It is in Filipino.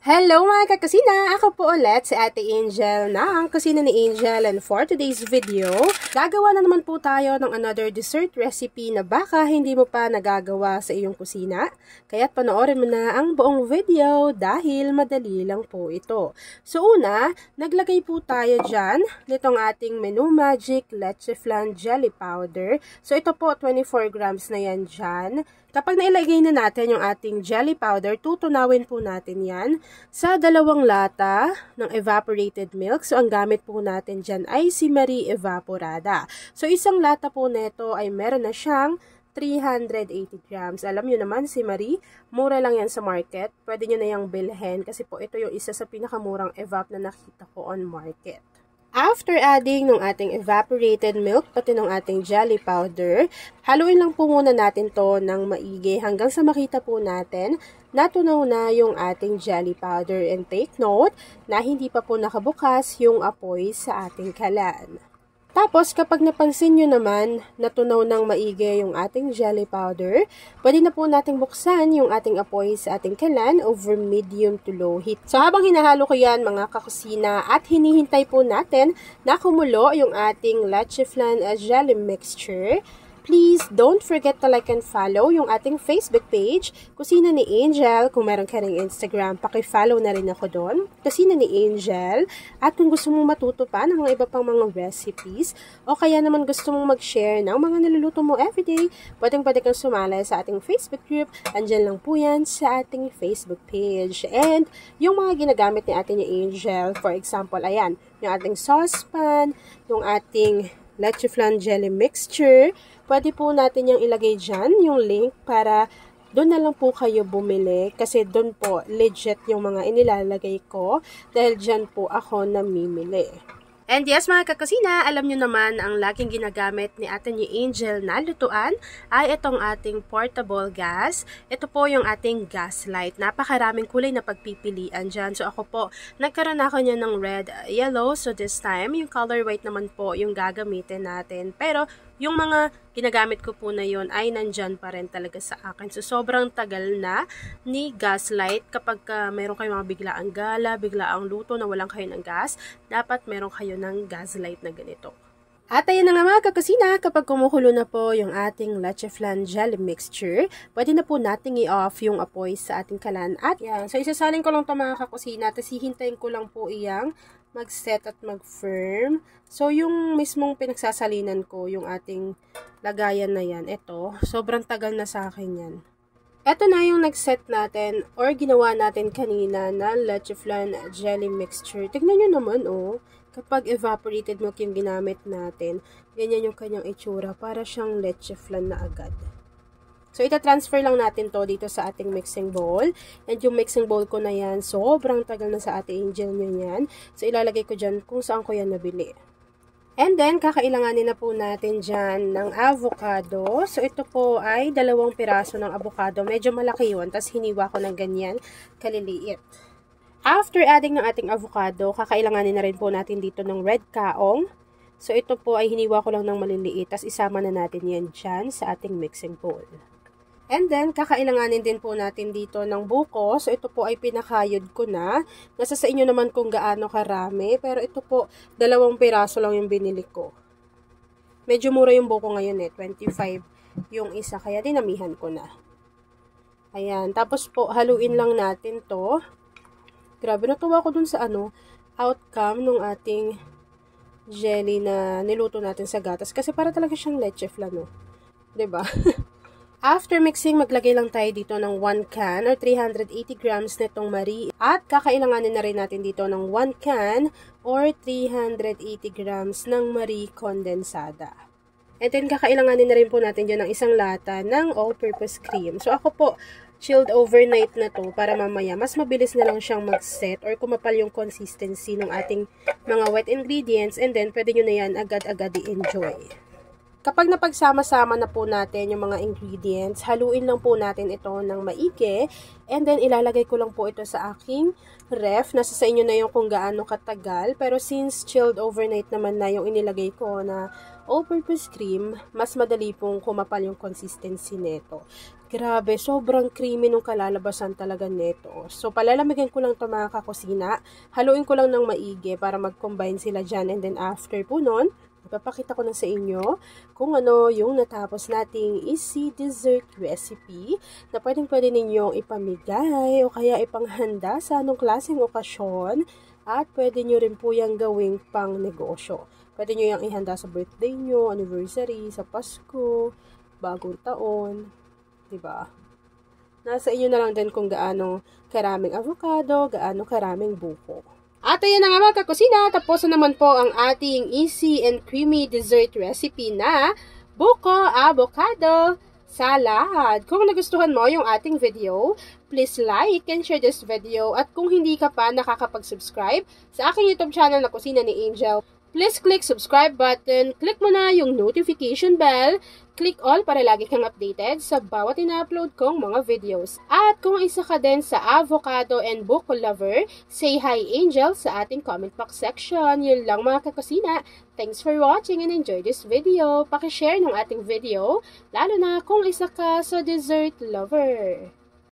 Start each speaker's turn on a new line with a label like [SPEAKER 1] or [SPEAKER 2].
[SPEAKER 1] Hello mga kakusina! Ako po ulit si Ate Angel ng Kusina ni Angel, and for today's video, gagawa na naman po tayo ng another dessert recipe na baka hindi mo pa nagagawa sa iyong kusina. Kaya't panoorin mo na ang buong video dahil madali lang po ito. So una, naglagay po tayo dyan nitong ating Menu Magic Leche Flan Jelly Powder. So ito po 24 grams na yan dyan. Kapag nailagay na natin yung ating jelly powder, tutunawin po natin yan sa 2 lata ng evaporated milk. So, ang gamit po natin dyan ay si Marie Evaporada. So, isang lata po nito ay meron na siyang 380 grams. Alam nyo naman si Marie, mura lang yan sa market. Pwede nyo na yung bilhin kasi po ito yung isa sa pinakamurang evap na nakita ko on market. After adding ng ating evaporated milk, pati ng ating jelly powder, haluin lang po muna natin to ng maigi hanggang sa makita po natin natunaw na yung ating jelly powder. And take note na hindi pa po nakabukas yung apoy sa ating kalan. Tapos, kapag napansin nyo naman, natunaw ng maigi yung ating jelly powder, pwede na po nating buksan yung ating apoy sa ating kalan over medium to low heat. So, habang hinahalo ko yan mga kakusina at hinihintay po natin na kumulo yung ating leche flan jelly mixture, please don't forget to like and follow yung ating Facebook page, Kusina ni Angel. Kung meron ka ring Instagram, paki-follow na rin ako doon, Kusina ni Angel. At kung gusto mong matuto pa ng mga iba pang mga recipes, o kaya naman gusto mong mag-share ng mga naluluto mo everyday, pwede kang sumali sa ating Facebook group. Andyan lang po yan sa ating Facebook page. And yung mga ginagamit ni ating Angel, for example, ayan, yung ating saucepan, yung ating leche flan jelly mixture, pwede po natin yung ilagay dyan, yung link, para doon na lang po kayo bumili. Kasi doon po, legit yung mga inilalagay ko, dahil dyan po ako namimili. And yes mga kakusina, alam nyo naman ang laging ginagamit ni Ate ni Angel na lutuan ay itong ating portable gas. Ito po yung ating gas light. Napakaraming kulay na pagpipilian dyan. So ako po, nagkaroon ako niya ng red, yellow. So this time, yung color white naman po yung gagamitin natin. Pero yung mga ginagamit ko po na yun ay nandyan pa rin talaga sa akin. So, sobrang tagal na ni Gaslight. Kapag meron kayong mga biglaang gala, biglaang luto na walang kayo ng gas, dapat meron kayo ng Gaslight na ganito. At ayan na nga mga kakusina, kapag kumukulo na po yung ating leche flan jelly mixture, pwede na po nating i-off yung apoy sa ating kalan. At yan, so isasalin ko lang ito mga kakusina, tapos hihintayin ko lang po iyang mag-set at mag-firm. So, yung mismong pinagsasalinan ko, yung ating lagayan na yan, ito, sobrang tagal na sa akin yan. Ito na yung nag-set natin or ginawa natin kanina na leche flan jelly mixture. Tignan nyo naman, oh, kapag evaporated milk yung ginamit natin, ganyan yung kanyang itsura, para siyang leche flan na agad. So, ita-transfer lang natin to dito sa ating mixing bowl. And yung mixing bowl ko na yan, sobrang tagal na sa Ate Angel nyo yan. So, ilalagay ko dyan kung saan ko yan nabili. And then, kakailanganin na po natin dyan ng avocado. So, ito po ay 2 piraso ng avocado. Medyo malaki yun. Tapos, hiniwa ko ng ganyan kaliliit. After adding ng ating avocado, kakailanganin na rin po natin dito ng red kaong. So, ito po ay hiniwa ko lang ng maliliit. Tapos, isama na natin yan dyan sa ating mixing bowl. And then, kakailanganin din po natin dito ng buko. So, ito po ay pinakayod ko na. Nasa sa inyo naman kung gaano karami. Pero ito po, 2 piraso lang yung binili ko. Medyo mura yung buko ngayon eh. 25 yung isa. Kaya dinamihan ko na. Ayan. Tapos po, haluin lang natin to. Grabe, natuwa ko dun sa outcome ng ating jelly na niluto natin sa gatas. Kasi para talaga siyang leche flan, no? 'Di ba? After mixing, maglagay lang tayo dito ng 1 can or 380 grams nitong Marie. At kakailanganin na rin natin dito ng 1 can or 380 grams ng Marie Condensada. And then, kakailanganin na rin po natin dyan ng 1 lata ng all-purpose cream. So, ako po, chilled overnight na to para mamaya mas mabilis na lang siyang mag-set or kumapal yung consistency ng ating mga wet ingredients. And then, pwede nyo na yan agad-agad i-enjoy. Kapag napagsama-sama na po natin yung mga ingredients, haluin lang po natin ito ng maigi. And then, ilalagay ko lang po ito sa aking ref. Nasa sa inyo na yung kung gaano katagal. Pero since chilled overnight naman na yung inilagay ko na all-purpose cream, mas madali pong kumapal yung consistency nito. Grabe, sobrang creamy nung kalalabasan talaga nito. So, palalamigin ko lang ito mga kakusina. Haluin ko lang ng maigi para mag-combine sila dyan. And then after po nun, ipapakita ko na sa inyo kung ano yung natapos nating easy dessert recipe na pwede ninyong ipamigay o kaya ipanghanda sa anong klaseng okasyon. At pwede nyo rin po yung gawing pang negosyo. Pwede nyo yung ihanda sa birthday nyo, anniversary, sa Pasko, bagong taon. Diba? Nasa inyo na lang din kung gaano karaming avocado, gaano karaming buko. At ayan na nga mga kakusina, tapos na naman po ang ating easy and creamy dessert recipe na buko avocado salad. Kung nagustuhan mo yung ating video, please like and share this video. At kung hindi ka pa nakakapag-subscribe sa aking YouTube channel na Kusina ni Angel, please click subscribe button, click mo na yung notification bell, click all para lagi kang updated sa bawat ina-upload kong mga videos. At kung isa ka din sa avocado and buko lover, say hi Angel sa ating comment box section. Yun lang mga kakusina. Thanks for watching and enjoy this video. Pakishare ng ating video, lalo na kung isa ka sa dessert lover.